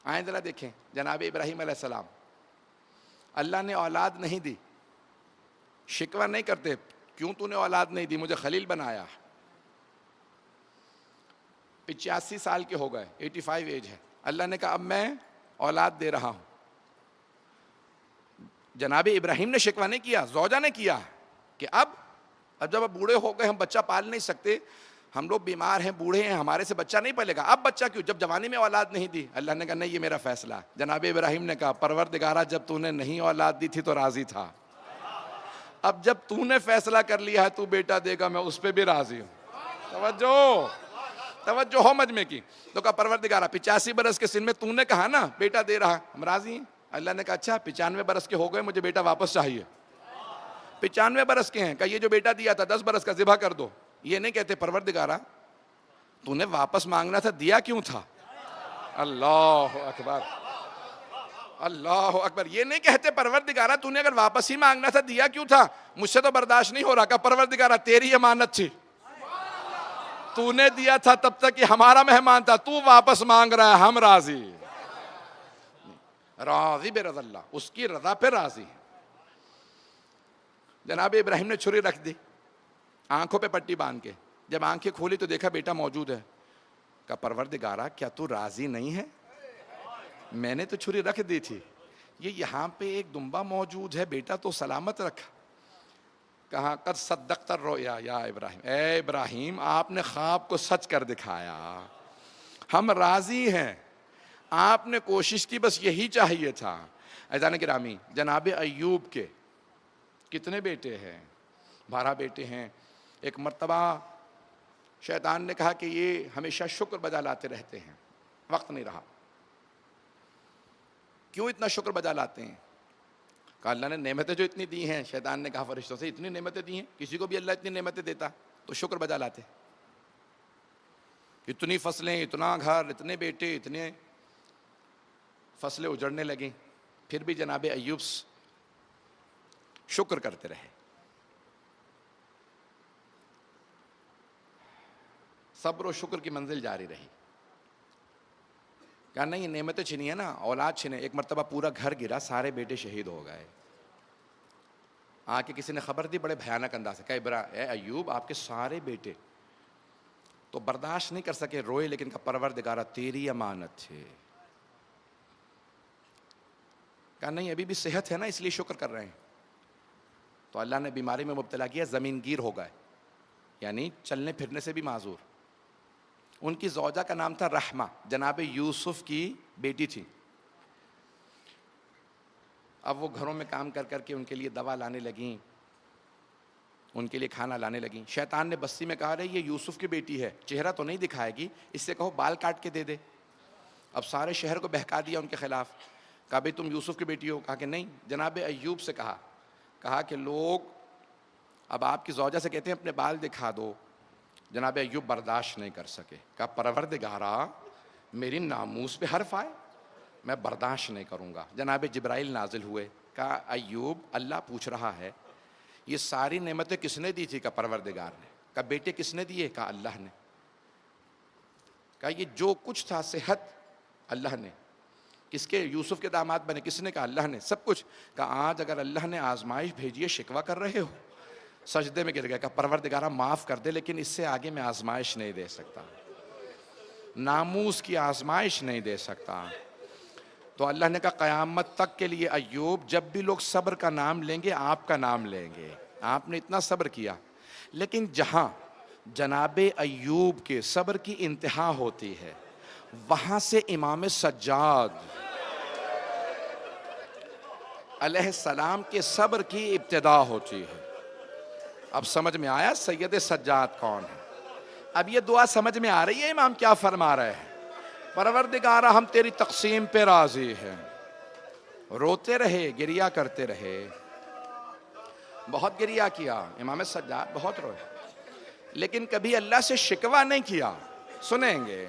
آئیں ذرا دیکھیں جناب ابراہیم علیہ السلام، اللہ نے اولاد نہیں دی، شکوہ نہیں کرتے کیوں تو نے اولاد نہیں دی، مجھے خلیل بنایا۔ 85 سال کے ہو گئے، 85 ایج ہے، اللہ نے کہا اب میں اولاد دے رہا ہوں۔ جناب ابراہیم نے شکوہ نہیں کیا، زوجہ نے کیا کہ اب جب اب بوڑھے ہو گئے، ہم بچہ پال نہیں سکتے، ہم لوگ بیمار ہیں، بوڑھے ہیں، ہمارے سے بچہ نہیں پلے گا، اب بچہ کیوں، جب جوانی میں اولاد نہیں دی۔ اللہ نے کہا نہیں، یہ میرا فیصلہ۔ جناب ابراہیم نے کہا پروردگارہ جب تو نے نہیں اولاد دی تھی تو راضی تھا، اب جب تو نے فیصلہ کر لیا ہے تو بیٹا دے گا، میں اس پہ بھی راضی ہوں۔ توجہ ہو مجمع کی۔ تو کہا پروردگارہ 85 برس کے سن میں تو نے کہا نا بیٹا دے رہا، ہم راضی ہیں۔ اللہ نے کہا اچھا 95 برس کے ہو گئے، مجھے بیٹا واپس چاہیے۔ 95 برس کے ہیں، کہا یہ جو بیٹا دیا تھا 10 برس کا ذبح کر دو۔ یہ نہیں کہتے پروردگارہ تو نے واپس مانگنا تھا، دیا کیوں تھا؟ اللہ اکبر، اللہ اکبر۔ یہ نہیں کہتے پروردگارہ تو نے اگر واپس ہی مانگنا تھا دیا کیوں تھا؟ مجھ سے تو برداشت نہیں ہو رہا۔ کہا پروردگارہ تیری امانت تھی، تو نے دیا تھا تب تک یہ ہمارا مہمان تھا، تو واپس مانگ رہا ہے، ہم راضی۔ راضی برضا اللہ، اس کی رضا پہ راضی ہے۔ جناب ابراہیم نے چھری رکھ دی، آنکھوں پہ پٹی باندھ کے، جب آنکھیں کھولی تو دیکھا بیٹا موجود ہے۔ کہا پروردگارہ کیا تو راضی نہیں ہے؟ میں نے تو چھری رکھ دی تھی، یہ یہاں پہ ایک دمبا موجود ہے، بیٹا تو سلامت رکھا۔ کہا قد صدقت الرؤیا یا ابراہیم، اے ابراہیم آپ نے خواب کو سچ کر دکھایا، ہم راضی ہیں، آپ نے کوشش کی، بس یہی چاہیے تھا۔ عزیزان گرامی، جناب ایوب کے کتنے بیٹے ہیں؟ 12 بیٹے ہیں۔ ایک مرتبہ شیطان نے کہا کہ یہ ہمیشہ شکر بجا لاتے رہتے ہیں، وقت نہیں رہا، کیوں اتنا شکر بجا لاتے ہیں؟ کہا اللہ نے نعمتیں جو اتنی دی ہیں، شیطان نے کہا فرشتوں سے اتنی نعمتیں دی ہیں، کسی کو بھی اللہ اتنی نعمتیں دیتا تو شکر بجا لاتے۔ اتنی فصلیں، اتنا گھر، اتنے بیٹے، اتنے فصلیں اجڑنے لگیں، پھر بھی جناب ایوب شکر کرتے رہے۔ صبر و شکر کی منزل جاری رہی۔ کہا نہیں، یہ نعمتیں چھنی ہے نا، اولاد چھنے۔ ایک مرتبہ پورا گھر گرا، سارے بیٹے شہید ہو گئے۔ آ کے کسی نے خبر دی بڑے بھیانک انداز سے، کہا اے ایوب آپ کے سارے بیٹے تو برداشت نہیں کر سکے، روئے، لیکن کہا پروردگارہ تیری امانت تھے۔ کہا نہیں ابھی بھی صحت ہے نا، اس لیے شکر کر رہے ہیں۔ تو اللہ نے بیماری میں مبتلا کیا، زمین گیر ہو گئے، یعنی چلنے پھرنے سے بھی معذور۔ ان کی زوجہ کا نام تھا رحمہ، جناب یوسف کی بیٹی تھی۔ اب وہ گھروں میں کام کر کر کے ان کے لیے دوا لانے لگیں، ان کے لیے کھانا لانے لگیں۔ شیطان نے بستی میں کہا رہے یہ یوسف کی بیٹی ہے، چہرہ تو نہیں دکھائے گی، اس سے کہو بال کاٹ کے دے دے۔ اب سارے شہر کو بہکا دیا ان کے خلاف۔ کہا بھئی تم یوسف کی بیٹی ہو؟ کہا کہ نہیں۔ جناب ایوب سے کہا کہ لوگ اب آپ کی زوجہ سے کہتے ہیں اپنے بال دکھا دو۔ جناب ایوب برداشت نہیں کر سکے، کہا پروردگارہ میری ناموس پہ حرف آئے، میں برداشت نہیں کروں گا۔ جناب جبرائیل نازل ہوئے، کہا ایوب اللہ پوچھ رہا ہے یہ ساری نعمتیں کس نے دی تھی؟ کہا پروردگار نے۔ کہا بیٹے کس نے دیے؟ کہا اللہ نے۔ کہا یہ جو کچھ تھا صحت اللہ نے، کس کے یوسف کے داماد بنے کس نے؟ کہا اللہ نے۔ سب کچھ؟ کہا آج اگر اللہ نے آزمائش بھیجی ہے شکوہ کر رہے ہو؟ سجدے میں گر گیا، کہا پروردگارہ معاف کر دے، لیکن اس سے آگے میں آزمائش نہیں دے سکتا، ناموس کی آزمائش نہیں دے سکتا۔ تو اللہ نے کہا قیامت تک کے لیے ایوب جب بھی لوگ صبر کا نام لیں گے آپ کا نام لیں گے۔ آپ نے اتنا صبر کیا، لیکن جہاں جناب ایوب کے صبر کی انتہا ہوتی ہے وہاں سے امام سجاد علیہ السلام کے صبر کی ابتدا ہوتی ہے۔ اب سمجھ میں آیا سید سجاد کون ہے؟ اب یہ دعا سمجھ میں آ رہی ہے امام کیا فرما رہے ہیں؟ پروردگارہ ہم تیری تقسیم پہ راضی ہیں۔ روتے رہے، گریہ کرتے رہے، بہت گریہ کیا امام سجاد، بہت روئے، لیکن کبھی اللہ سے شکوہ نہیں کیا۔ سنیں گے